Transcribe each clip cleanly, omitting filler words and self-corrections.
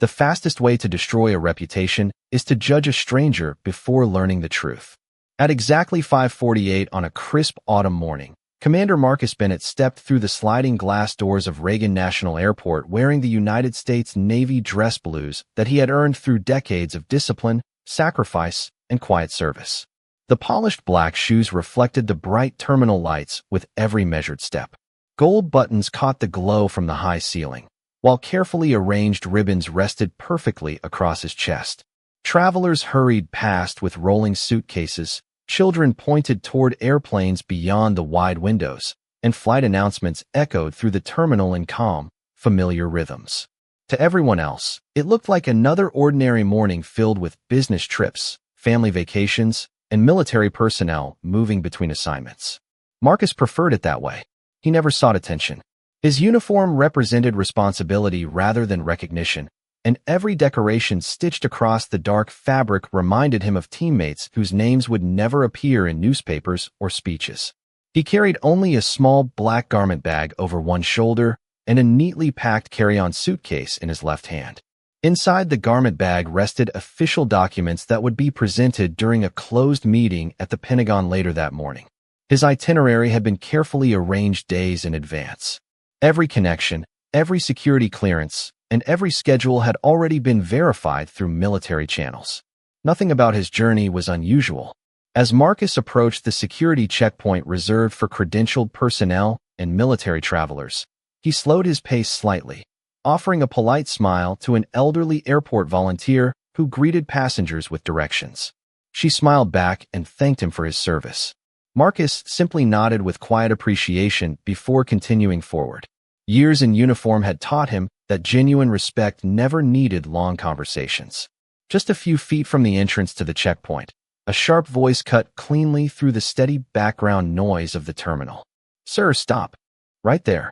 The fastest way to destroy a reputation is to judge a stranger before learning the truth. At exactly 5:48 on a crisp autumn morning, Commander Marcus Bennett stepped through the sliding glass doors of Reagan National Airport wearing the United States Navy dress blues that he had earned through decades of discipline, sacrifice, and quiet service. The polished black shoes reflected the bright terminal lights with every measured step. Gold buttons caught the glow from the high ceiling, while carefully arranged ribbons rested perfectly across his chest. Travelers hurried past with rolling suitcases, children pointed toward airplanes beyond the wide windows, and flight announcements echoed through the terminal in calm, familiar rhythms. To everyone else, it looked like another ordinary morning filled with business trips, family vacations, and military personnel moving between assignments. Marcus preferred it that way. He never sought attention. His uniform represented responsibility rather than recognition, and every decoration stitched across the dark fabric reminded him of teammates whose names would never appear in newspapers or speeches. He carried only a small black garment bag over one shoulder and a neatly packed carry-on suitcase in his left hand. Inside the garment bag rested official documents that would be presented during a closed meeting at the Pentagon later that morning. His itinerary had been carefully arranged days in advance. Every connection, every security clearance, and every schedule had already been verified through military channels. Nothing about his journey was unusual. As Marcus approached the security checkpoint reserved for credentialed personnel and military travelers, he slowed his pace slightly, offering a polite smile to an elderly airport volunteer who greeted passengers with directions. She smiled back and thanked him for his service. Marcus simply nodded with quiet appreciation before continuing forward. Years in uniform had taught him that genuine respect never needed long conversations. Just a few feet from the entrance to the checkpoint, a sharp voice cut cleanly through the steady background noise of the terminal. "Sir, stop. Right there."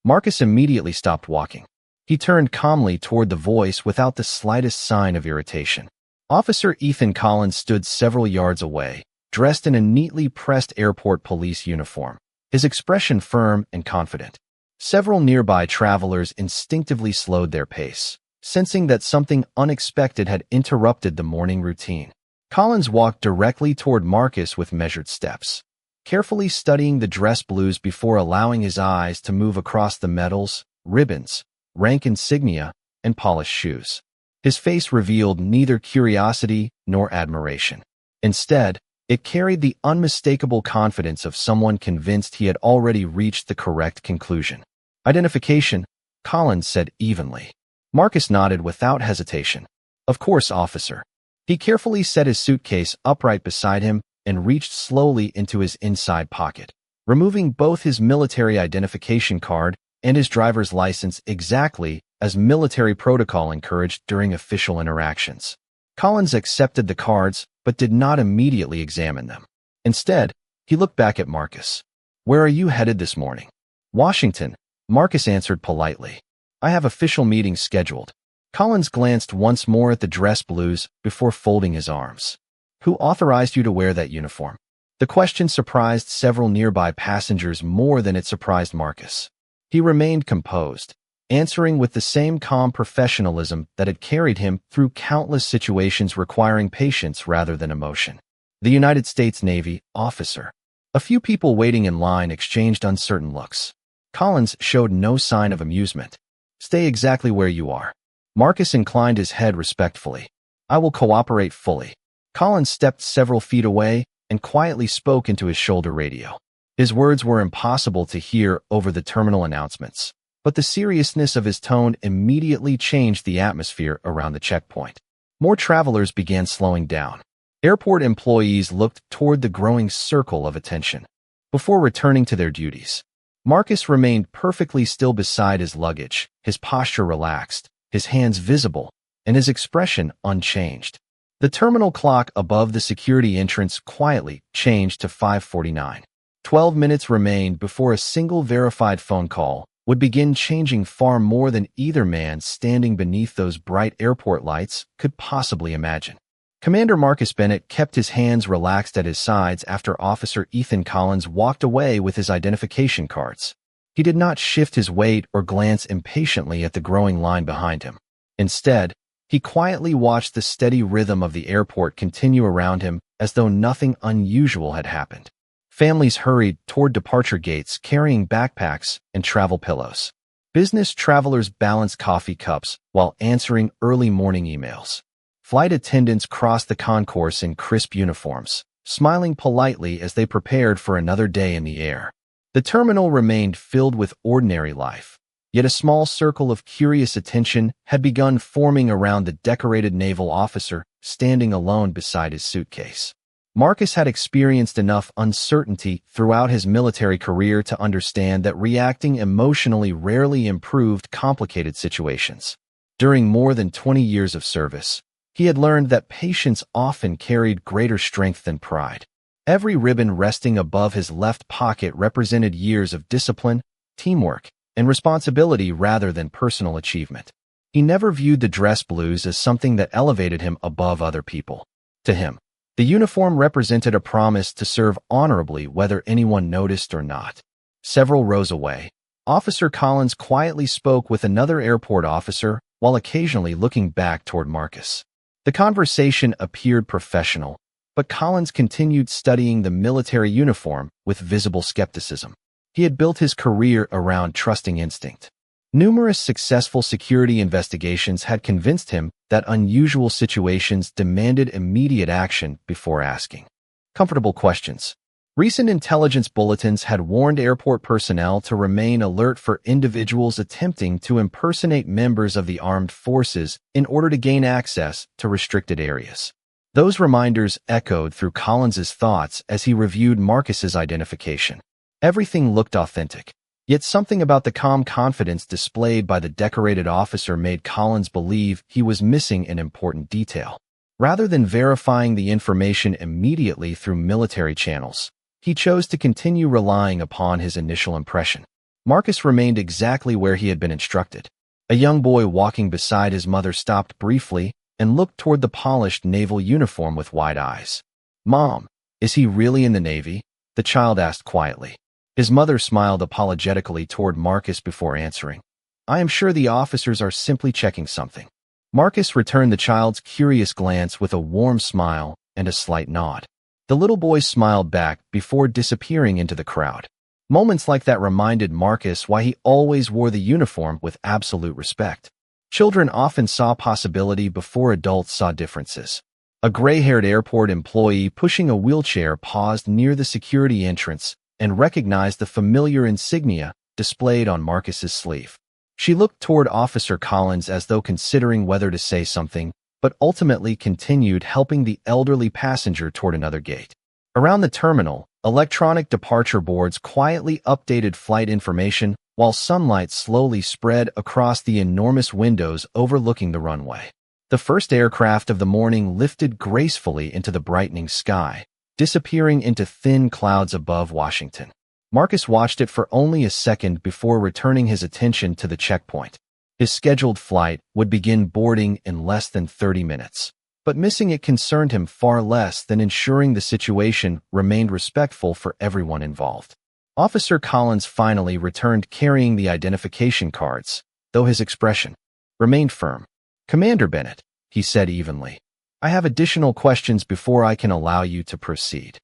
Marcus immediately stopped walking. He turned calmly toward the voice without the slightest sign of irritation. Officer Ethan Collins stood several yards away, dressed in a neatly pressed airport police uniform, his expression firm and confident. Several nearby travelers instinctively slowed their pace, sensing that something unexpected had interrupted the morning routine. Collins walked directly toward Marcus with measured steps, carefully studying the dress blues before allowing his eyes to move across the medals, ribbons, rank insignia, and polished shoes. His face revealed neither curiosity nor admiration. Instead, it carried the unmistakable confidence of someone convinced he had already reached the correct conclusion. "Identification," Collins said evenly. Marcus nodded without hesitation. "Of course, officer." He carefully set his suitcase upright beside him and reached slowly into his inside pocket, removing both his military identification card and his driver's license exactly as military protocol encouraged during official interactions. Collins accepted the cards but did not immediately examine them. Instead, he looked back at Marcus. "Where are you headed this morning?" "Washington," Marcus answered politely. "I have official meetings scheduled." Collins glanced once more at the dress blues before folding his arms. "Who authorized you to wear that uniform?" The question surprised several nearby passengers more than it surprised Marcus. He remained composed, answering with the same calm professionalism that had carried him through countless situations requiring patience rather than emotion. "The United States Navy, officer." A few people waiting in line exchanged uncertain looks. Collins showed no sign of amusement. "Stay exactly where you are." Marcus inclined his head respectfully. "I will cooperate fully." Collins stepped several feet away and quietly spoke into his shoulder radio. His words were impossible to hear over the terminal announcements, but the seriousness of his tone immediately changed the atmosphere around the checkpoint. More travelers began slowing down. Airport employees looked toward the growing circle of attention before returning to their duties. Marcus remained perfectly still beside his luggage, his posture relaxed, his hands visible, and his expression unchanged. The terminal clock above the security entrance quietly changed to 5:49. 12 minutes remained before a single verified phone call would begin changing far more than either man standing beneath those bright airport lights could possibly imagine. Commander Marcus Bennett kept his hands relaxed at his sides after Officer Ethan Collins walked away with his identification cards. He did not shift his weight or glance impatiently at the growing line behind him. Instead, he quietly watched the steady rhythm of the airport continue around him as though nothing unusual had happened. Families hurried toward departure gates carrying backpacks and travel pillows. Business travelers balanced coffee cups while answering early morning emails. Flight attendants crossed the concourse in crisp uniforms, smiling politely as they prepared for another day in the air. The terminal remained filled with ordinary life, yet a small circle of curious attention had begun forming around the decorated naval officer standing alone beside his suitcase. Marcus had experienced enough uncertainty throughout his military career to understand that reacting emotionally rarely improved complicated situations. During more than 20 years of service, he had learned that patience often carried greater strength than pride. Every ribbon resting above his left pocket represented years of discipline, teamwork, and responsibility rather than personal achievement. He never viewed the dress blues as something that elevated him above other people. To him, the uniform represented a promise to serve honorably whether anyone noticed or not. Several rows away, Officer Collins quietly spoke with another airport officer while occasionally looking back toward Marcus. The conversation appeared professional, but Collins continued studying the military uniform with visible skepticism. He had built his career around trusting instinct. Numerous successful security investigations had convinced him that unusual situations demanded immediate action before asking comfortable questions. Recent intelligence bulletins had warned airport personnel to remain alert for individuals attempting to impersonate members of the armed forces in order to gain access to restricted areas. Those reminders echoed through Collins's thoughts as he reviewed Marcus's identification. Everything looked authentic. Yet something about the calm confidence displayed by the decorated officer made Collins believe he was missing an important detail. Rather than verifying the information immediately through military channels, he chose to continue relying upon his initial impression. Marcus remained exactly where he had been instructed. A young boy walking beside his mother stopped briefly and looked toward the polished naval uniform with wide eyes. "Mom, is he really in the Navy?" the child asked quietly. His mother smiled apologetically toward Marcus before answering. "I am sure the officers are simply checking something." Marcus returned the child's curious glance with a warm smile and a slight nod. The little boy smiled back before disappearing into the crowd. Moments like that reminded Marcus why he always wore the uniform with absolute respect. Children often saw possibility before adults saw differences. A gray-haired airport employee pushing a wheelchair paused near the security entrance and recognized the familiar insignia displayed on Marcus's sleeve. She looked toward Officer Collins as though considering whether to say something, but ultimately continued helping the elderly passenger toward another gate. Around the terminal, electronic departure boards quietly updated flight information while sunlight slowly spread across the enormous windows overlooking the runway. The first aircraft of the morning lifted gracefully into the brightening sky, disappearing into thin clouds above Washington. Marcus watched it for only a second before returning his attention to the checkpoint. His scheduled flight would begin boarding in less than 30 minutes. But missing it concerned him far less than ensuring the situation remained respectful for everyone involved. Officer Collins finally returned carrying the identification cards, though his expression remained firm. "Commander Bennett," he said evenly, "I have additional questions before I can allow you to proceed."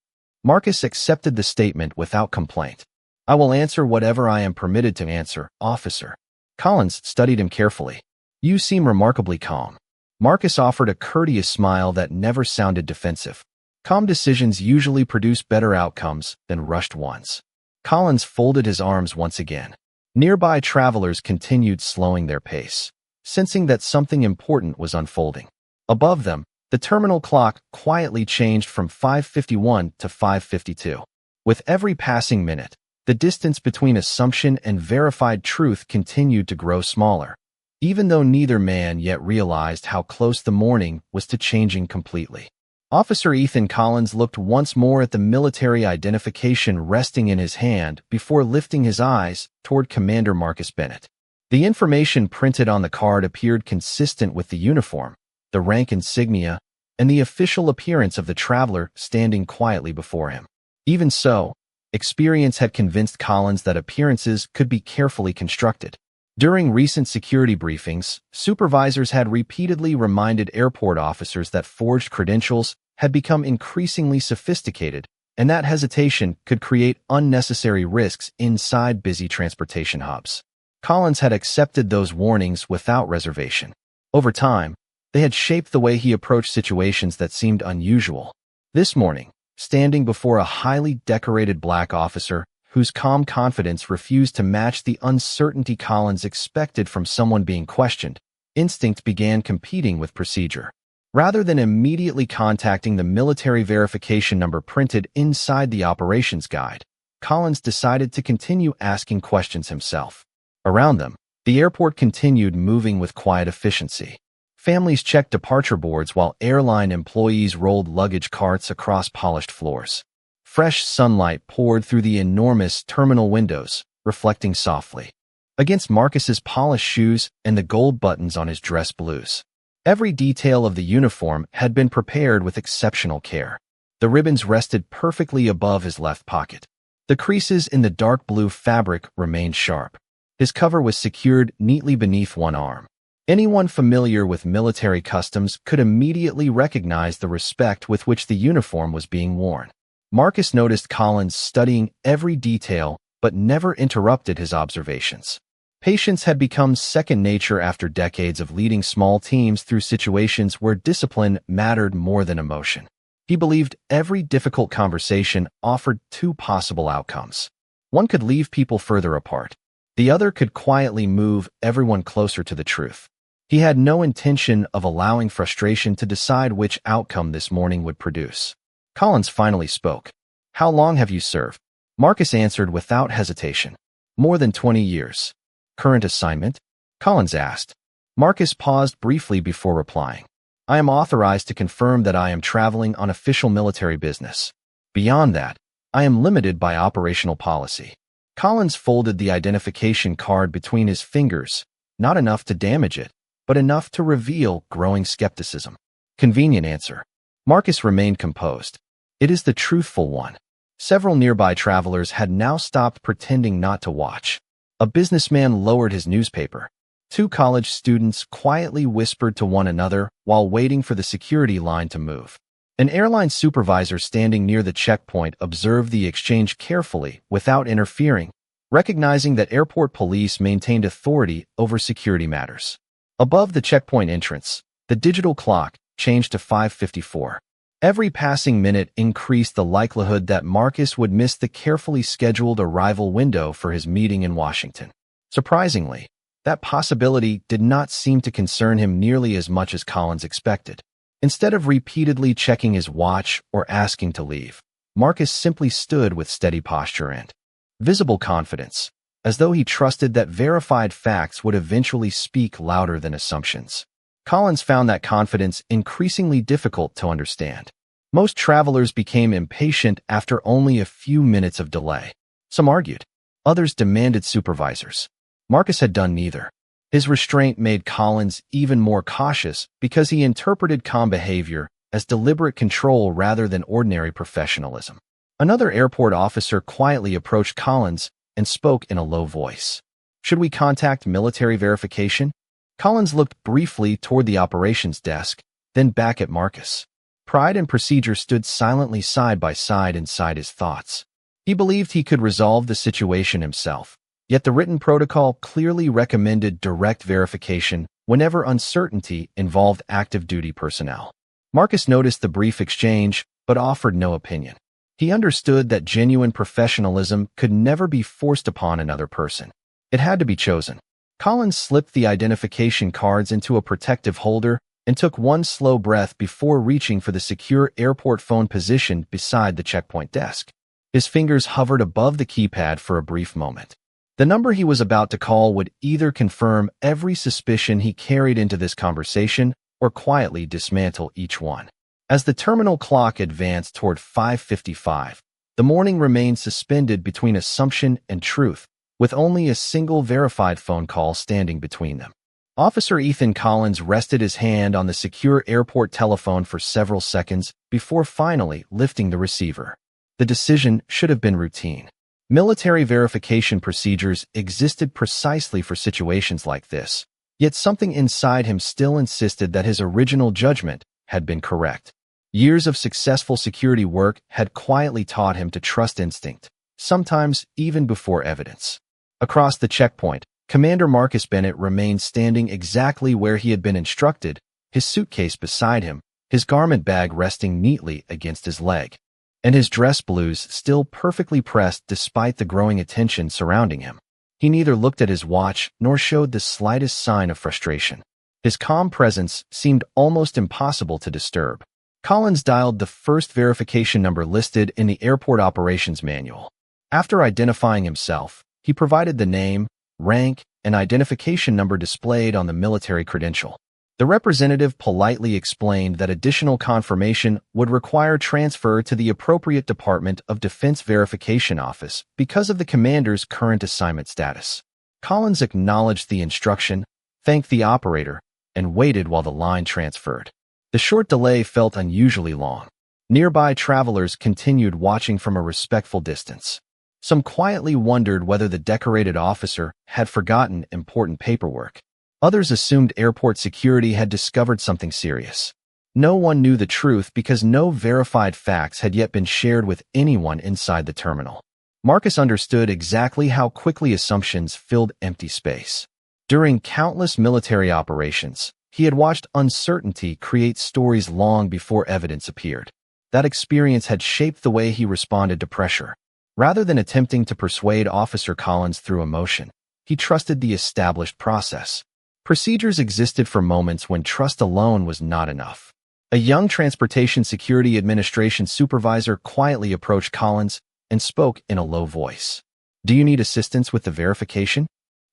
Marcus accepted the statement without complaint. "I will answer whatever I am permitted to answer, officer." Collins studied him carefully. "You seem remarkably calm." Marcus offered a courteous smile that never sounded defensive. Calm decisions usually produce better outcomes than rushed ones. Collins folded his arms once again. Nearby travelers continued slowing their pace, sensing that something important was unfolding. Above them, the terminal clock quietly changed from 5:51 to 5:52. With every passing minute, the distance between assumption and verified truth continued to grow smaller, even though neither man yet realized how close the morning was to changing completely. Officer Ethan Collins looked once more at the military identification resting in his hand before lifting his eyes toward Commander Marcus Bennett. The information printed on the card appeared consistent with the uniform, the rank insignia, and the official appearance of the traveler standing quietly before him. Even so, experience had convinced Collins that appearances could be carefully constructed. During recent security briefings, supervisors had repeatedly reminded airport officers that forged credentials had become increasingly sophisticated, and that hesitation could create unnecessary risks inside busy transportation hubs. Collins had accepted those warnings without reservation. Over time, they had shaped the way he approached situations that seemed unusual. This morning, standing before a highly decorated black officer whose calm confidence refused to match the uncertainty Collins expected from someone being questioned, instinct began competing with procedure. Rather than immediately contacting the military verification number printed inside the operations guide, Collins decided to continue asking questions himself. Around them, the airport continued moving with quiet efficiency. Families checked departure boards while airline employees rolled luggage carts across polished floors. Fresh sunlight poured through the enormous terminal windows, reflecting softly against Marcus's polished shoes and the gold buttons on his dress blues. Every detail of the uniform had been prepared with exceptional care. The ribbons rested perfectly above his left pocket. The creases in the dark blue fabric remained sharp. His cover was secured neatly beneath one arm. Anyone familiar with military customs could immediately recognize the respect with which the uniform was being worn. Marcus noticed Collins studying every detail but never interrupted his observations. Patience had become second nature after decades of leading small teams through situations where discipline mattered more than emotion. He believed every difficult conversation offered two possible outcomes. One could leave people further apart. The other could quietly move everyone closer to the truth. He had no intention of allowing frustration to decide which outcome this morning would produce. Collins finally spoke. "How long have you served?" Marcus answered without hesitation. "More than 20 years. Current assignment?" Collins asked. Marcus paused briefly before replying. "I am authorized to confirm that I am traveling on official military business. Beyond that, I am limited by operational policy." Collins folded the identification card between his fingers, not enough to damage it, but enough to reveal growing skepticism. "Convenient answer." Marcus remained composed. "It is the truthful one." Several nearby travelers had now stopped pretending not to watch. A businessman lowered his newspaper. Two college students quietly whispered to one another while waiting for the security line to move. An airline supervisor standing near the checkpoint observed the exchange carefully without interfering, recognizing that airport police maintained authority over security matters. Above the checkpoint entrance, the digital clock changed to 5:54. Every passing minute increased the likelihood that Marcus would miss the carefully scheduled arrival window for his meeting in Washington. Surprisingly, that possibility did not seem to concern him nearly as much as Collins expected. Instead of repeatedly checking his watch or asking to leave, Marcus simply stood with steady posture and visible confidence, as though he trusted that verified facts would eventually speak louder than assumptions. Collins found that confidence increasingly difficult to understand. Most travelers became impatient after only a few minutes of delay. Some argued. Others demanded supervisors. Marcus had done neither. His restraint made Collins even more cautious because he interpreted calm behavior as deliberate control rather than ordinary professionalism. Another airport officer quietly approached Collins and spoke in a low voice. "Should we contact military verification?" Collins looked briefly toward the operations desk, then back at Marcus. Pride and procedure stood silently side by side inside his thoughts. He believed he could resolve the situation himself, yet the written protocol clearly recommended direct verification whenever uncertainty involved active duty personnel. Marcus noticed the brief exchange, but offered no opinion. He understood that genuine professionalism could never be forced upon another person. It had to be chosen. Collins slipped the identification cards into a protective holder and took one slow breath before reaching for the secure airport phone positioned beside the checkpoint desk. His fingers hovered above the keypad for a brief moment. The number he was about to call would either confirm every suspicion he carried into this conversation or quietly dismantle each one. As the terminal clock advanced toward 5:55, the morning remained suspended between assumption and truth, with only a single verified phone call standing between them. Officer Ethan Collins rested his hand on the secure airport telephone for several seconds before finally lifting the receiver. The decision should have been routine. Military verification procedures existed precisely for situations like this, yet something inside him still insisted that his original judgment had been correct. Years of successful security work had quietly taught him to trust instinct, sometimes even before evidence. Across the checkpoint, Commander Marcus Bennett remained standing exactly where he had been instructed, his suitcase beside him, his garment bag resting neatly against his leg, and his dress blues still perfectly pressed despite the growing attention surrounding him. He neither looked at his watch nor showed the slightest sign of frustration. His calm presence seemed almost impossible to disturb. Collins dialed the first verification number listed in the airport operations manual. After identifying himself, he provided the name, rank, and identification number displayed on the military credential. The representative politely explained that additional confirmation would require transfer to the appropriate Department of Defense Verification Office because of the commander's current assignment status. Collins acknowledged the instruction, thanked the operator, and waited while the line transferred. The short delay felt unusually long. Nearby travelers continued watching from a respectful distance. Some quietly wondered whether the decorated officer had forgotten important paperwork. Others assumed airport security had discovered something serious. No one knew the truth because no verified facts had yet been shared with anyone inside the terminal. Marcus understood exactly how quickly assumptions filled empty space. During countless military operations, he had watched uncertainty create stories long before evidence appeared. That experience had shaped the way he responded to pressure. Rather than attempting to persuade Officer Collins through emotion, he trusted the established process. Procedures existed for moments when trust alone was not enough. A young Transportation Security Administration supervisor quietly approached Collins and spoke in a low voice. "Do you need assistance with the verification?"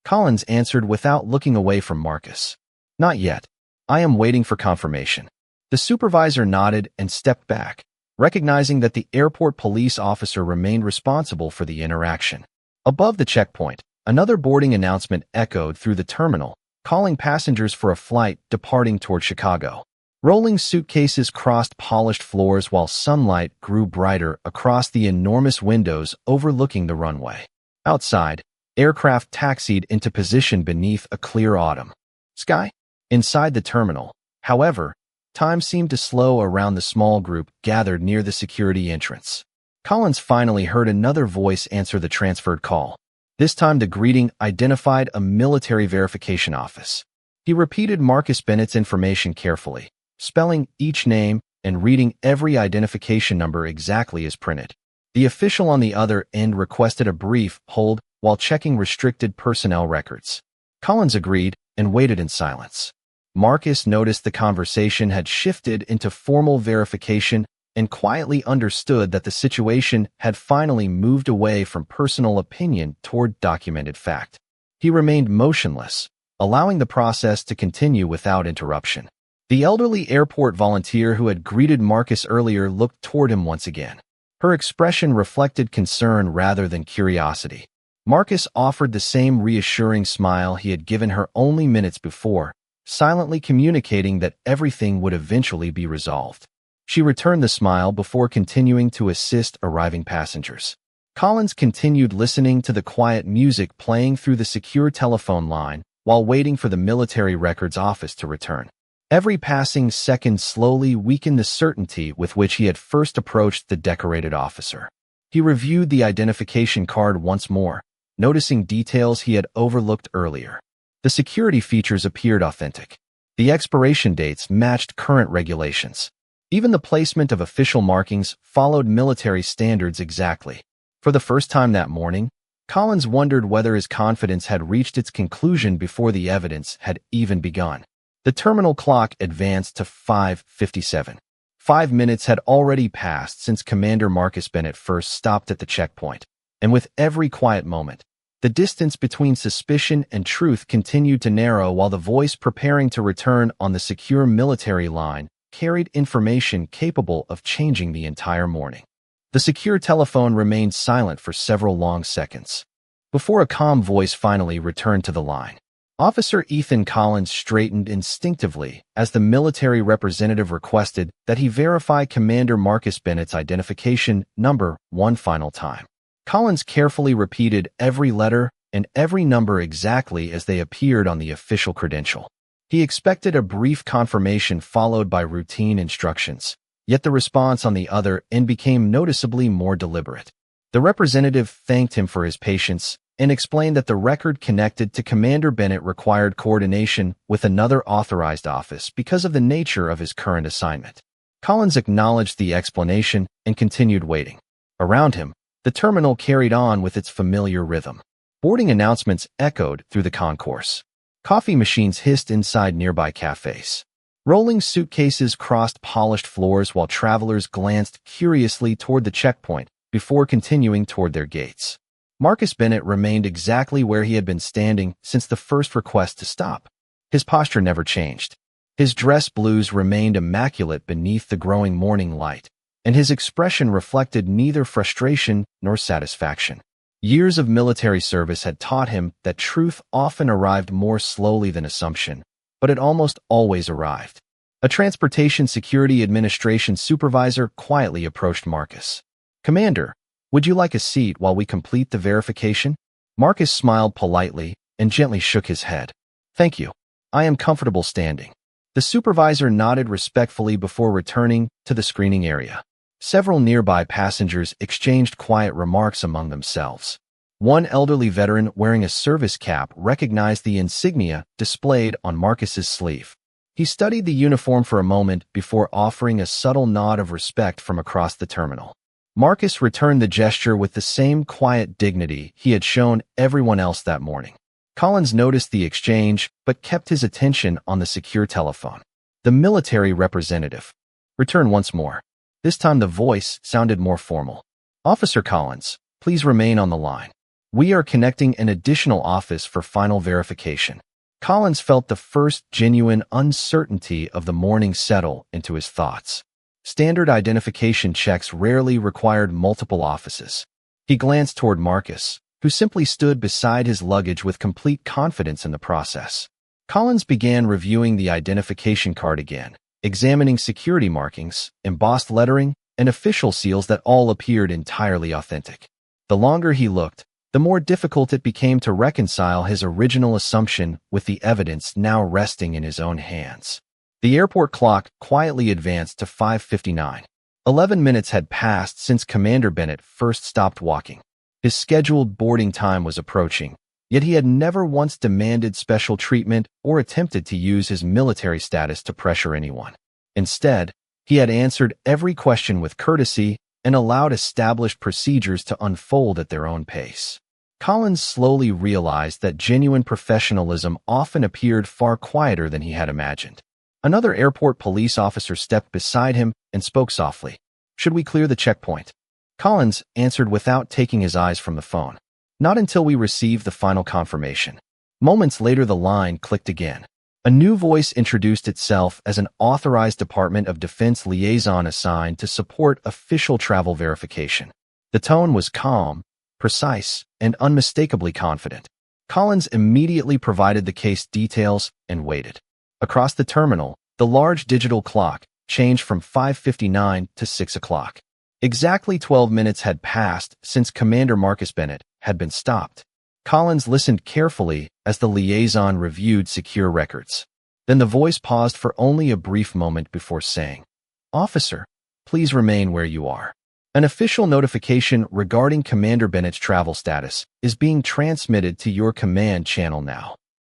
Collins answered without looking away from Marcus. "Not yet. I am waiting for confirmation." The supervisor nodded and stepped back, recognizing that the airport police officer remained responsible for the interaction. Above the checkpoint, another boarding announcement echoed through the terminal, calling passengers for a flight departing toward Chicago. Rolling suitcases crossed polished floors while sunlight grew brighter across the enormous windows overlooking the runway. Outside, aircraft taxied into position beneath a clear autumn sky. Inside the terminal, however, time seemed to slow around the small group gathered near the security entrance. Collins finally heard another voice answer the transferred call. This time the greeting identified a military verification office. He repeated Marcus Bennett's information carefully, spelling each name and reading every identification number exactly as printed. The official on the other end requested a brief hold while checking restricted personnel records. Collins agreed and waited in silence. Marcus noticed the conversation had shifted into formal verification and quietly understood that the situation had finally moved away from personal opinion toward documented fact. He remained motionless, allowing the process to continue without interruption. The elderly airport volunteer who had greeted Marcus earlier looked toward him once again. Her expression reflected concern rather than curiosity. Marcus offered the same reassuring smile he had given her only minutes before, silently communicating that everything would eventually be resolved. She returned the smile before continuing to assist arriving passengers. Collins continued listening to the quiet music playing through the secure telephone line while waiting for the military records office to return. Every passing second slowly weakened the certainty with which he had first approached the decorated officer. He reviewed the identification card once more, noticing details he had overlooked earlier. The security features appeared authentic. The expiration dates matched current regulations. Even the placement of official markings followed military standards exactly. For the first time that morning, Collins wondered whether his confidence had reached its conclusion before the evidence had even begun. The terminal clock advanced to 5:57. 5 minutes had already passed since Commander Marcus Bennett first stopped at the checkpoint, and with every quiet moment, the distance between suspicion and truth continued to narrow while the voice preparing to return on the secure military line carried information capable of changing the entire morning. The secure telephone remained silent for several long seconds, before a calm voice finally returned to the line. Officer Ethan Collins straightened instinctively as the military representative requested that he verify Commander Marcus Bennett's identification number one final time. Collins carefully repeated every letter and every number exactly as they appeared on the official credential. He expected a brief confirmation followed by routine instructions, yet the response on the other end became noticeably more deliberate. The representative thanked him for his patience and explained that the record connected to Commander Bennett required coordination with another authorized office because of the nature of his current assignment. Collins acknowledged the explanation and continued waiting. Around him, the terminal carried on with its familiar rhythm. Boarding announcements echoed through the concourse. Coffee machines hissed inside nearby cafes. Rolling suitcases crossed polished floors while travelers glanced curiously toward the checkpoint before continuing toward their gates. Marcus Bennett remained exactly where he had been standing since the first request to stop. His posture never changed. His dress blues remained immaculate beneath the growing morning light, and his expression reflected neither frustration nor satisfaction. Years of military service had taught him that truth often arrived more slowly than assumption, but it almost always arrived. A Transportation Security Administration supervisor quietly approached Marcus. "Commander, would you like a seat while we complete the verification?" Marcus smiled politely and gently shook his head. "Thank you. I am comfortable standing." The supervisor nodded respectfully before returning to the screening area. Several nearby passengers exchanged quiet remarks among themselves. One elderly veteran wearing a service cap recognized the insignia displayed on Marcus's sleeve. He studied the uniform for a moment before offering a subtle nod of respect from across the terminal. Marcus returned the gesture with the same quiet dignity he had shown everyone else that morning. Collins noticed the exchange, but kept his attention on the secure telephone. The military representative returned once more. This time the voice sounded more formal. "Officer Collins, please remain on the line. We are connecting an additional office for final verification." Collins felt the first genuine uncertainty of the morning settle into his thoughts. Standard identification checks rarely required multiple offices. He glanced toward Marcus, who simply stood beside his luggage with complete confidence in the process. Collins began reviewing the identification card again, examining security markings, embossed lettering, and official seals that all appeared entirely authentic. The longer he looked, the more difficult it became to reconcile his original assumption with the evidence now resting in his own hands. The airport clock quietly advanced to 5:59. 11 minutes had passed since Commander Bennett first stopped walking. His scheduled boarding time was approaching, yet he had never once demanded special treatment or attempted to use his military status to pressure anyone. Instead, he had answered every question with courtesy and allowed established procedures to unfold at their own pace. Collins slowly realized that genuine professionalism often appeared far quieter than he had imagined. Another airport police officer stepped beside him and spoke softly. "Should we clear the checkpoint?" Collins answered without taking his eyes from the phone. "Not until we receive the final confirmation." Moments later, the line clicked again. A new voice introduced itself as an authorized Department of Defense liaison assigned to support official travel verification. The tone was calm, precise, and unmistakably confident. Collins immediately provided the case details and waited. Across the terminal, the large digital clock changed from 5:59 to 6 o'clock. Exactly 12 minutes had passed since Commander Marcus Bennett had been stopped. Collins listened carefully as the liaison reviewed secure records. Then the voice paused for only a brief moment before saying, "Officer, please remain where you are. An official notification regarding Commander Bennett's travel status is being transmitted to your command channel now."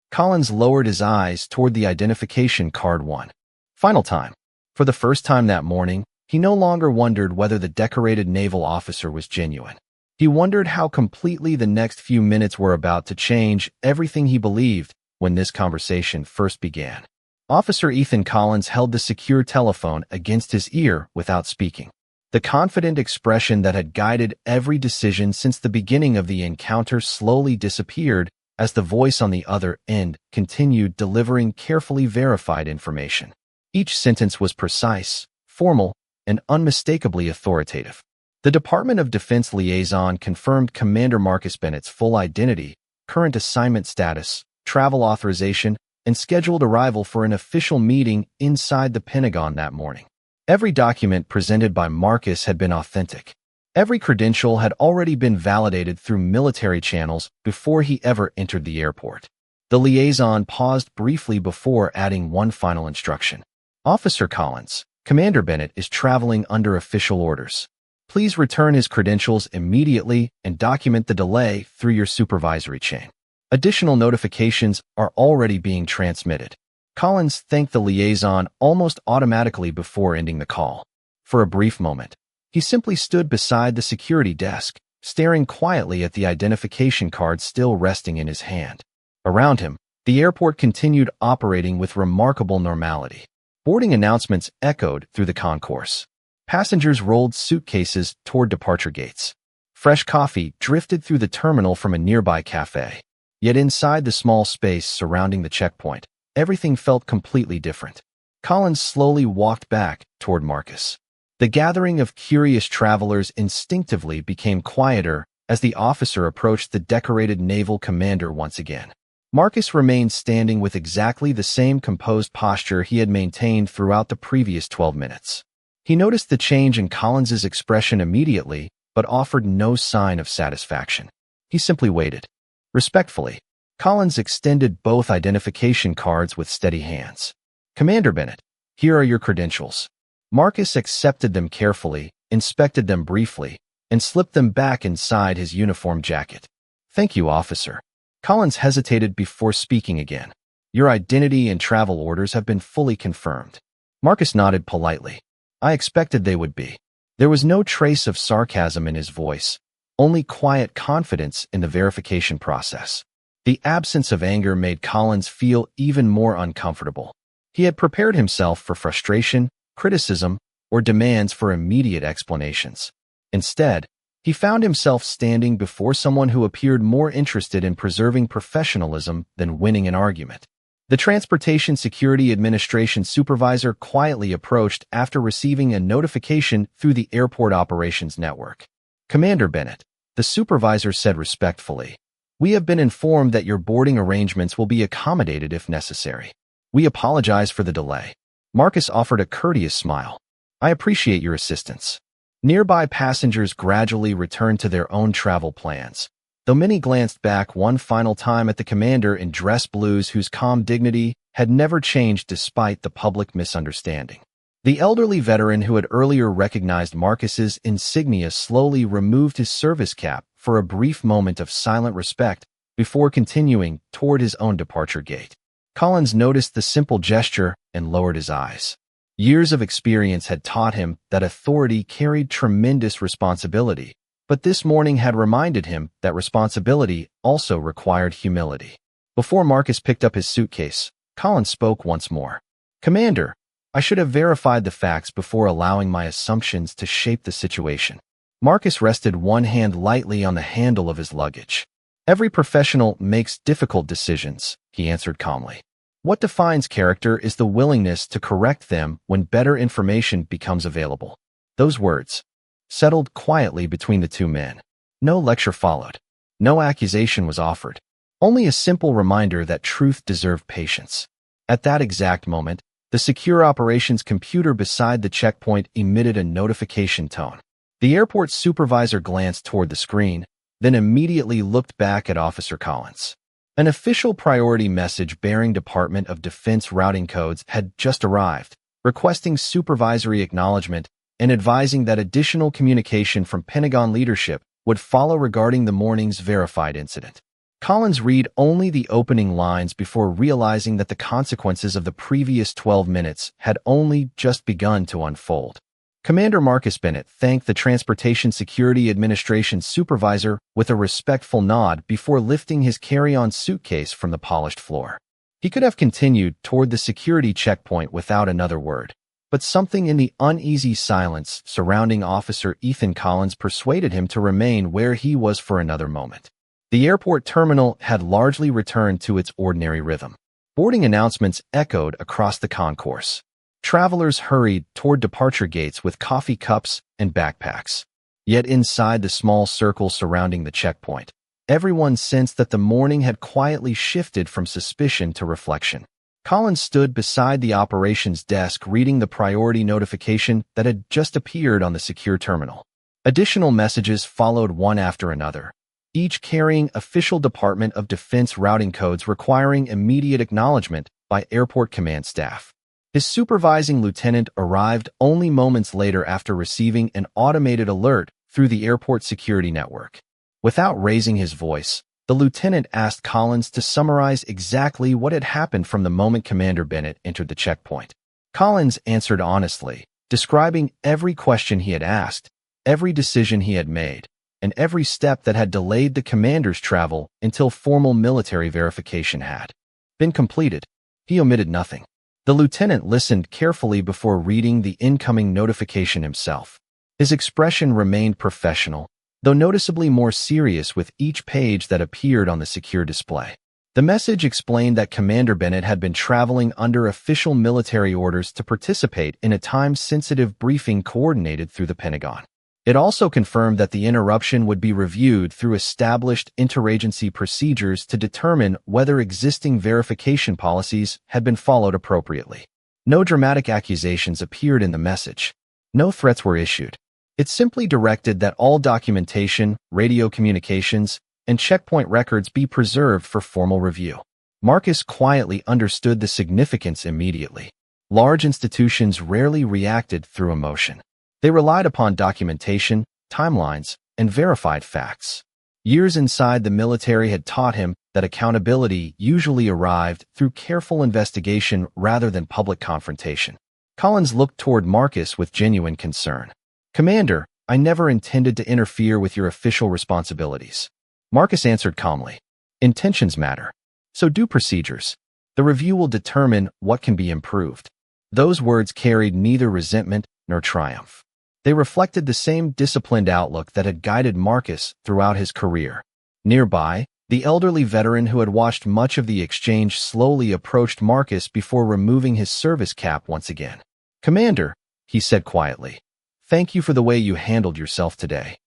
Collins lowered his eyes toward the identification card one final time. For the first time that morning, he no longer wondered whether the decorated naval officer was genuine. He wondered how completely the next few minutes were about to change everything he believed when this conversation first began. Officer Ethan Collins held the secure telephone against his ear without speaking. The confident expression that had guided every decision since the beginning of the encounter slowly disappeared as the voice on the other end continued delivering carefully verified information. Each sentence was precise, formal, and unmistakably authoritative. The Department of Defense liaison confirmed Commander Marcus Bennett's full identity, current assignment status, travel authorization, and scheduled arrival for an official meeting inside the Pentagon that morning. Every document presented by Marcus had been authentic. Every credential had already been validated through military channels before he ever entered the airport. The liaison paused briefly before adding one final instruction. Officer Collins, Commander Bennett is traveling under official orders. Please return his credentials immediately and document the delay through your supervisory chain. Additional notifications are already being transmitted. Collins thanked the liaison almost automatically before ending the call. For a brief moment, he simply stood beside the security desk, staring quietly at the identification card still resting in his hand. Around him, the airport continued operating with remarkable normality. Boarding announcements echoed through the concourse. Passengers rolled suitcases toward departure gates. Fresh coffee drifted through the terminal from a nearby cafe. Yet inside the small space surrounding the checkpoint, everything felt completely different. Collins slowly walked back toward Marcus. The gathering of curious travelers instinctively became quieter as the officer approached the decorated naval commander once again. Marcus remained standing with exactly the same composed posture he had maintained throughout the previous 12 minutes. He noticed the change in Collins's expression immediately, but offered no sign of satisfaction. He simply waited. Respectfully, Collins extended both identification cards with steady hands. Commander Bennett, here are your credentials. Marcus accepted them carefully, inspected them briefly, and slipped them back inside his uniform jacket. Thank you, officer. Collins hesitated before speaking again. Your identity and travel orders have been fully confirmed. Marcus nodded politely. I expected they would be. There was no trace of sarcasm in his voice, only quiet confidence in the verification process. The absence of anger made Collins feel even more uncomfortable. He had prepared himself for frustration, criticism, or demands for immediate explanations. Instead, he found himself standing before someone who appeared more interested in preserving professionalism than winning an argument. The Transportation Security Administration supervisor quietly approached after receiving a notification through the Airport Operations Network. Commander Bennett, the supervisor said respectfully, we have been informed that your boarding arrangements will be accommodated if necessary. We apologize for the delay. Marcus offered a courteous smile. I appreciate your assistance. Nearby passengers gradually returned to their own travel plans, though many glanced back one final time at the commander in dress blues whose calm dignity had never changed despite the public misunderstanding. The elderly veteran who had earlier recognized Marcus's insignia slowly removed his service cap for a brief moment of silent respect before continuing toward his own departure gate. Collins noticed the simple gesture and lowered his eyes. Years of experience had taught him that authority carried tremendous responsibility, but this morning had reminded him that responsibility also required humility. Before Marcus picked up his suitcase, Collins spoke once more. Commander, I should have verified the facts before allowing my assumptions to shape the situation. Marcus rested one hand lightly on the handle of his luggage. Every professional makes difficult decisions, he answered calmly. What defines character is the willingness to correct them when better information becomes available. Those words settled quietly between the two men. No lecture followed. No accusation was offered. Only a simple reminder that truth deserved patience. At that exact moment, the secure operations computer beside the checkpoint emitted a notification tone. The airport supervisor glanced toward the screen, then immediately looked back at Officer Collins. An official priority message bearing Department of Defense routing codes had just arrived, requesting supervisory acknowledgement and advising that additional communication from Pentagon leadership would follow regarding the morning's verified incident. Collins read only the opening lines before realizing that the consequences of the previous 12 minutes had only just begun to unfold. Commander Marcus Bennett thanked the Transportation Security Administration supervisor with a respectful nod before lifting his carry-on suitcase from the polished floor. He could have continued toward the security checkpoint without another word, but something in the uneasy silence surrounding Officer Ethan Collins persuaded him to remain where he was for another moment. The airport terminal had largely returned to its ordinary rhythm. Boarding announcements echoed across the concourse. Travelers hurried toward departure gates with coffee cups and backpacks. Yet inside the small circle surrounding the checkpoint, everyone sensed that the morning had quietly shifted from suspicion to reflection. Collins stood beside the operations desk reading the priority notification that had just appeared on the secure terminal. Additional messages followed one after another, each carrying official Department of Defense routing codes requiring immediate acknowledgement by airport command staff. His supervising lieutenant arrived only moments later after receiving an automated alert through the airport security network. Without raising his voice, the lieutenant asked Collins to summarize exactly what had happened from the moment Commander Bennett entered the checkpoint. Collins answered honestly, describing every question he had asked, every decision he had made, and every step that had delayed the commander's travel until formal military verification had been completed. He omitted nothing. The lieutenant listened carefully before reading the incoming notification himself. His expression remained professional, though noticeably more serious with each page that appeared on the secure display. The message explained that Commander Bennett had been traveling under official military orders to participate in a time-sensitive briefing coordinated through the Pentagon. It also confirmed that the interruption would be reviewed through established interagency procedures to determine whether existing verification policies had been followed appropriately. No dramatic accusations appeared in the message. No threats were issued. It simply directed that all documentation, radio communications, and checkpoint records be preserved for formal review. Marcus quietly understood the significance immediately. Large institutions rarely reacted through emotion. They relied upon documentation, timelines, and verified facts. Years inside the military had taught him that accountability usually arrived through careful investigation rather than public confrontation. Collins looked toward Marcus with genuine concern. "Commander, I never intended to interfere with your official responsibilities." Marcus answered calmly. "Intentions matter. So do procedures. The review will determine what can be improved." Those words carried neither resentment nor triumph. They reflected the same disciplined outlook that had guided Marcus throughout his career. Nearby, the elderly veteran who had watched much of the exchange slowly approached Marcus before removing his service cap once again. "Commander," he said quietly, "thank you for the way you handled yourself today."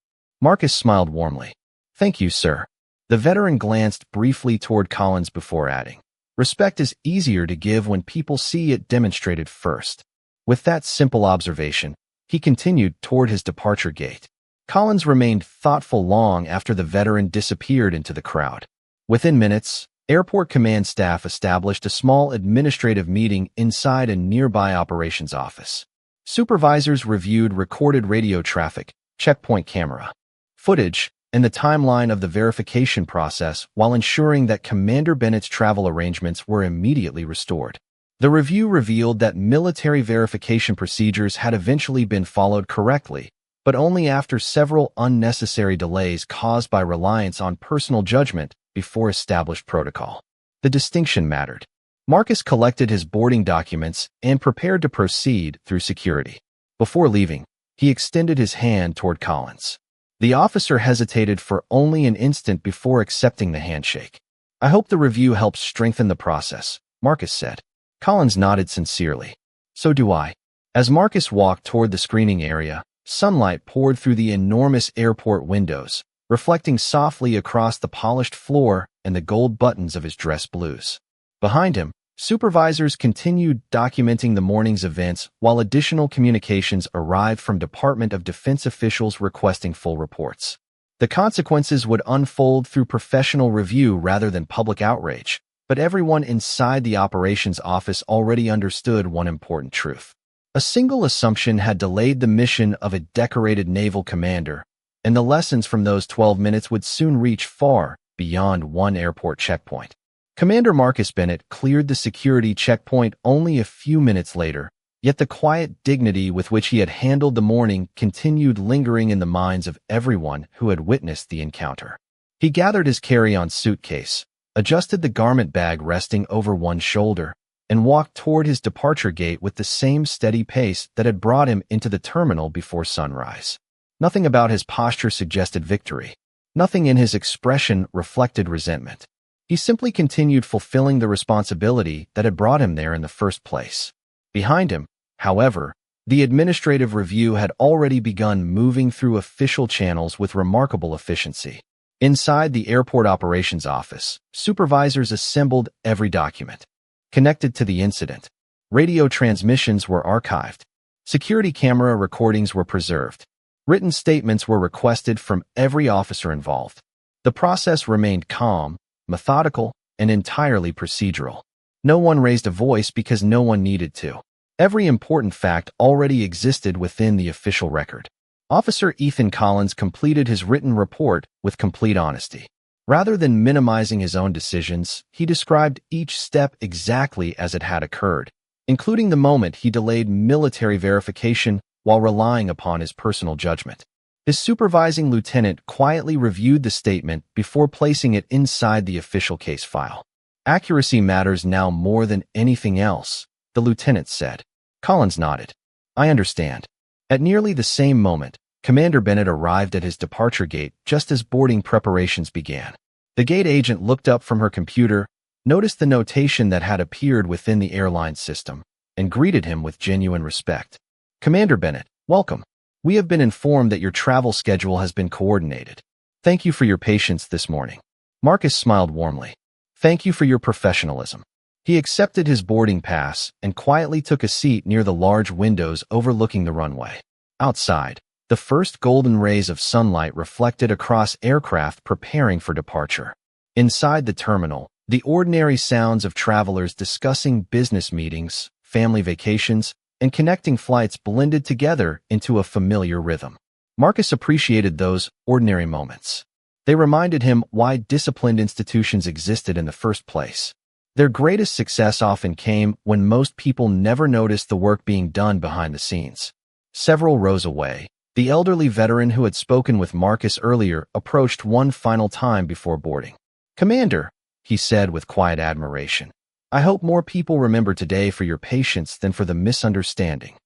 Marcus smiled warmly. "Thank you, sir." The veteran glanced briefly toward Collins before adding, "Respect is easier to give when people see it demonstrated first." With that simple observation, he continued toward his departure gate. Collins remained thoughtful long after the veteran disappeared into the crowd. Within minutes, airport command staff established a small administrative meeting inside a nearby operations office. Supervisors reviewed recorded radio traffic, checkpoint camera footage, and the timeline of the verification process while ensuring that Commander Bennett's travel arrangements were immediately restored. The review revealed that military verification procedures had eventually been followed correctly, but only after several unnecessary delays caused by reliance on personal judgment before established protocol. The distinction mattered. Marcus collected his boarding documents and prepared to proceed through security. Before leaving, he extended his hand toward Collins. The officer hesitated for only an instant before accepting the handshake. "I hope the review helps strengthen the process," Marcus said. Collins nodded sincerely. "So do I." As Marcus walked toward the screening area, sunlight poured through the enormous airport windows, reflecting softly across the polished floor and the gold buttons of his dress blues. Behind him, supervisors continued documenting the morning's events while additional communications arrived from Department of Defense officials requesting full reports. The consequences would unfold through professional review rather than public outrage. But everyone inside the operations office already understood one important truth. A single assumption had delayed the mission of a decorated naval commander, and the lessons from those 12 minutes would soon reach far beyond one airport checkpoint. Commander Marcus Bennett cleared the security checkpoint only a few minutes later, yet the quiet dignity with which he had handled the morning continued lingering in the minds of everyone who had witnessed the encounter. He gathered his carry-on suitcase, adjusted the garment bag resting over one shoulder, and walked toward his departure gate with the same steady pace that had brought him into the terminal before sunrise. Nothing about his posture suggested victory. Nothing in his expression reflected resentment. He simply continued fulfilling the responsibility that had brought him there in the first place. Behind him, however, the administrative review had already begun moving through official channels with remarkable efficiency. Inside the airport operations office, supervisors assembled every document connected to the incident. Radio transmissions were archived. Security camera recordings were preserved. Written statements were requested from every officer involved. The process remained calm, methodical, and entirely procedural. No one raised a voice because no one needed to. Every important fact already existed within the official record. Officer Ethan Collins completed his written report with complete honesty. Rather than minimizing his own decisions, he described each step exactly as it had occurred, including the moment he delayed military verification while relying upon his personal judgment. His supervising lieutenant quietly reviewed the statement before placing it inside the official case file. "Accuracy matters now more than anything else," the lieutenant said. Collins nodded. "I understand." At nearly the same moment, Commander Bennett arrived at his departure gate just as boarding preparations began. The gate agent looked up from her computer, noticed the notation that had appeared within the airline system, and greeted him with genuine respect. "Commander Bennett, welcome. We have been informed that your travel schedule has been coordinated. Thank you for your patience this morning." Marcus smiled warmly. "Thank you for your professionalism." He accepted his boarding pass and quietly took a seat near the large windows overlooking the runway. Outside, the first golden rays of sunlight reflected across aircraft preparing for departure. Inside the terminal, the ordinary sounds of travelers discussing business meetings, family vacations, and connecting flights blended together into a familiar rhythm. Marcus appreciated those ordinary moments. They reminded him why disciplined institutions existed in the first place. Their greatest success often came when most people never noticed the work being done behind the scenes. Several rows away, the elderly veteran who had spoken with Marcus earlier approached one final time before boarding. "Commander," he said with quiet admiration, "I hope more people remember today for your patience than for the misunderstanding."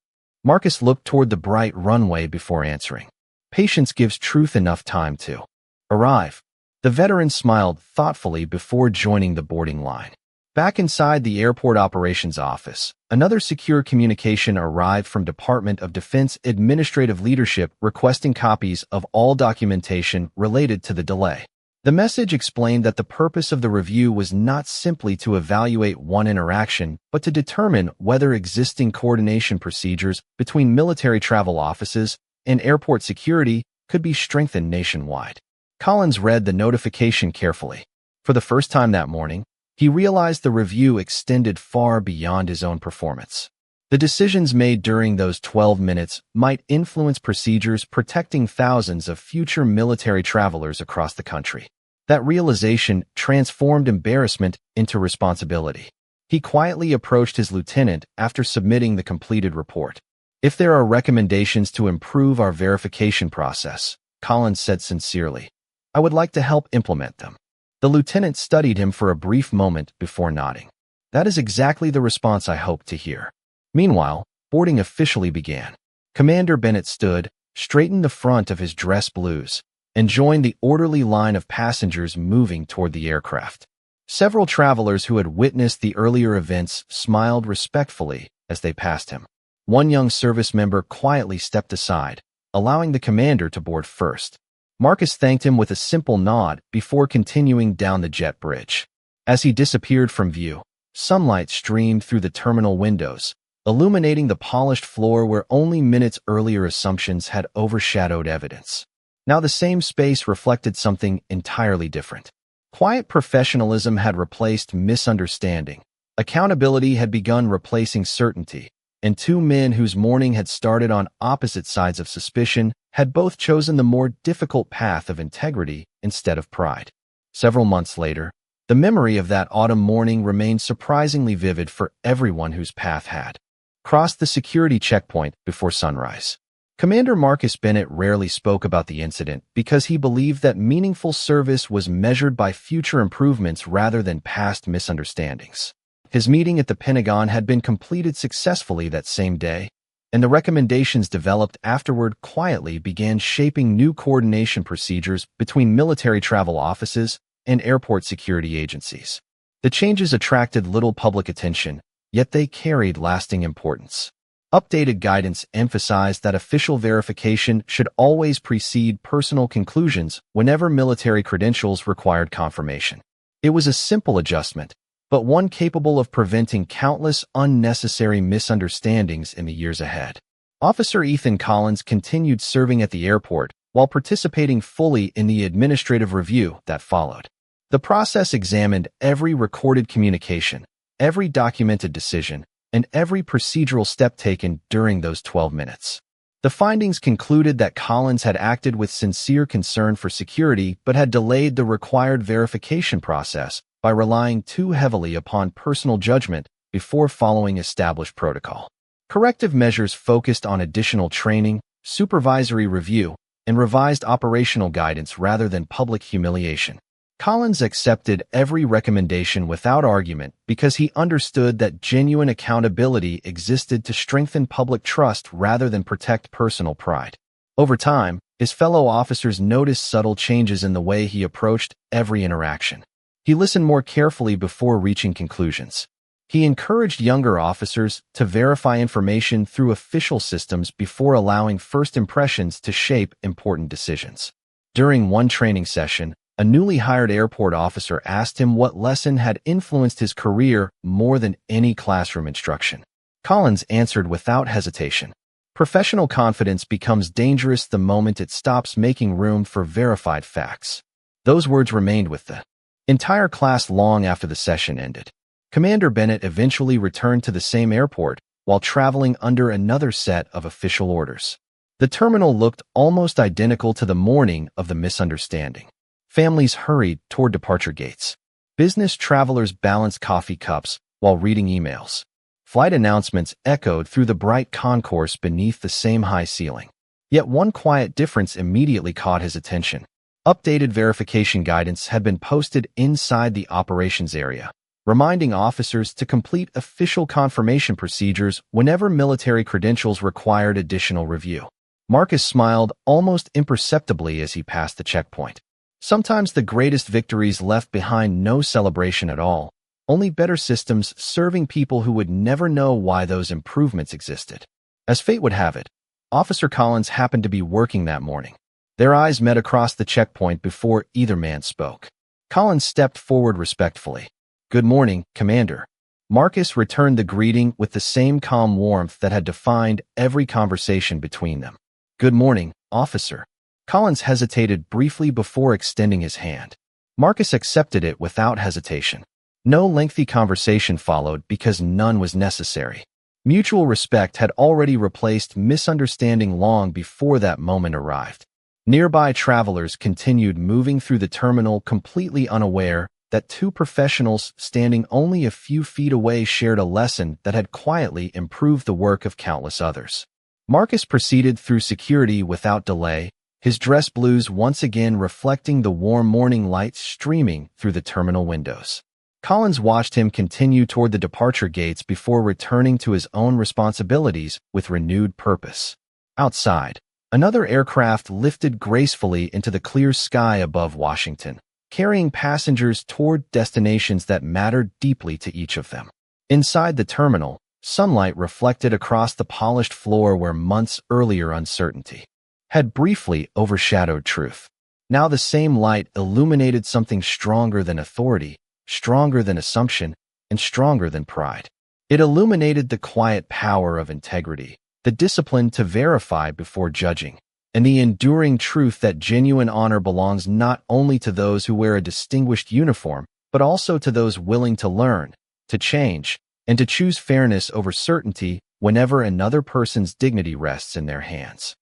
Marcus looked toward the bright runway before answering. "Patience gives truth enough time to arrive." The veteran smiled thoughtfully before joining the boarding line. Back inside the airport operations office, another secure communication arrived from Department of Defense administrative leadership requesting copies of all documentation related to the delay. The message explained that the purpose of the review was not simply to evaluate one interaction, but to determine whether existing coordination procedures between military travel offices and airport security could be strengthened nationwide. Collins read the notification carefully. For the first time that morning, he realized the review extended far beyond his own performance. The decisions made during those 12 minutes might influence procedures protecting thousands of future military travelers across the country. That realization transformed embarrassment into responsibility. He quietly approached his lieutenant after submitting the completed report. "If there are recommendations to improve our verification process," Collins said sincerely, "I would like to help implement them." The lieutenant studied him for a brief moment before nodding. "That is exactly the response I hoped to hear." Meanwhile, boarding officially began. Commander Bennett stood, straightened the front of his dress blues, and joined the orderly line of passengers moving toward the aircraft. Several travelers who had witnessed the earlier events smiled respectfully as they passed him. One young service member quietly stepped aside, allowing the commander to board first. Marcus thanked him with a simple nod before continuing down the jet bridge. As he disappeared from view, sunlight streamed through the terminal windows, illuminating the polished floor where only minutes earlier assumptions had overshadowed evidence. Now the same space reflected something entirely different. Quiet professionalism had replaced misunderstanding. Accountability had begun replacing certainty, and two men whose morning had started on opposite sides of suspicion had both chosen the more difficult path of integrity instead of pride. Several months later, the memory of that autumn morning remained surprisingly vivid for everyone whose path had crossed the security checkpoint before sunrise. Commander Marcus Bennett rarely spoke about the incident because he believed that meaningful service was measured by future improvements rather than past misunderstandings. His meeting at the Pentagon had been completed successfully that same day, and the recommendations developed afterward quietly began shaping new coordination procedures between military travel offices and airport security agencies. The changes attracted little public attention, yet they carried lasting importance. Updated guidance emphasized that official verification should always precede personal conclusions whenever military credentials required confirmation. It was a simple adjustment, but one capable of preventing countless unnecessary misunderstandings in the years ahead. Officer Ethan Collins continued serving at the airport while participating fully in the administrative review that followed. The process examined every recorded communication, every documented decision, and every procedural step taken during those 12 minutes. The findings concluded that Collins had acted with sincere concern for security but had delayed the required verification process by relying too heavily upon personal judgment before following established protocol. Corrective measures focused on additional training, supervisory review, and revised operational guidance rather than public humiliation. Collins accepted every recommendation without argument because he understood that genuine accountability existed to strengthen public trust rather than protect personal pride. Over time, his fellow officers noticed subtle changes in the way he approached every interaction. He listened more carefully before reaching conclusions. He encouraged younger officers to verify information through official systems before allowing first impressions to shape important decisions. During one training session, a newly hired airport officer asked him what lesson had influenced his career more than any classroom instruction. Collins answered without hesitation. Professional confidence becomes dangerous the moment it stops making room for verified facts. Those words remained with the entire class long after the session ended. Commander Bennett eventually returned to the same airport while traveling under another set of official orders. The terminal looked almost identical to the morning of the misunderstanding. Families hurried toward departure gates. Business travelers balanced coffee cups while reading emails. Flight announcements echoed through the bright concourse beneath the same high ceiling. Yet one quiet difference immediately caught his attention. Updated verification guidance had been posted inside the operations area, reminding officers to complete official confirmation procedures whenever military credentials required additional review. Marcus smiled almost imperceptibly as he passed the checkpoint. Sometimes the greatest victories left behind no celebration at all, only better systems serving people who would never know why those improvements existed. As fate would have it, Officer Collins happened to be working that morning. Their eyes met across the checkpoint before either man spoke. Collins stepped forward respectfully. "Good morning, Commander." Marcus returned the greeting with the same calm warmth that had defined every conversation between them. "Good morning, Officer." Collins hesitated briefly before extending his hand. Marcus accepted it without hesitation. No lengthy conversation followed because none was necessary. Mutual respect had already replaced misunderstanding long before that moment arrived. Nearby travelers continued moving through the terminal completely unaware that two professionals standing only a few feet away shared a lesson that had quietly improved the work of countless others. Marcus proceeded through security without delay, his dress blues once again reflecting the warm morning light streaming through the terminal windows. Collins watched him continue toward the departure gates before returning to his own responsibilities with renewed purpose. Outside, another aircraft lifted gracefully into the clear sky above Washington, carrying passengers toward destinations that mattered deeply to each of them. Inside the terminal, sunlight reflected across the polished floor where months earlier uncertainty had briefly overshadowed truth. Now the same light illuminated something stronger than authority, stronger than assumption, and stronger than pride. It illuminated the quiet power of integrity, the discipline to verify before judging, and the enduring truth that genuine honor belongs not only to those who wear a distinguished uniform, but also to those willing to learn, to change, and to choose fairness over certainty whenever another person's dignity rests in their hands.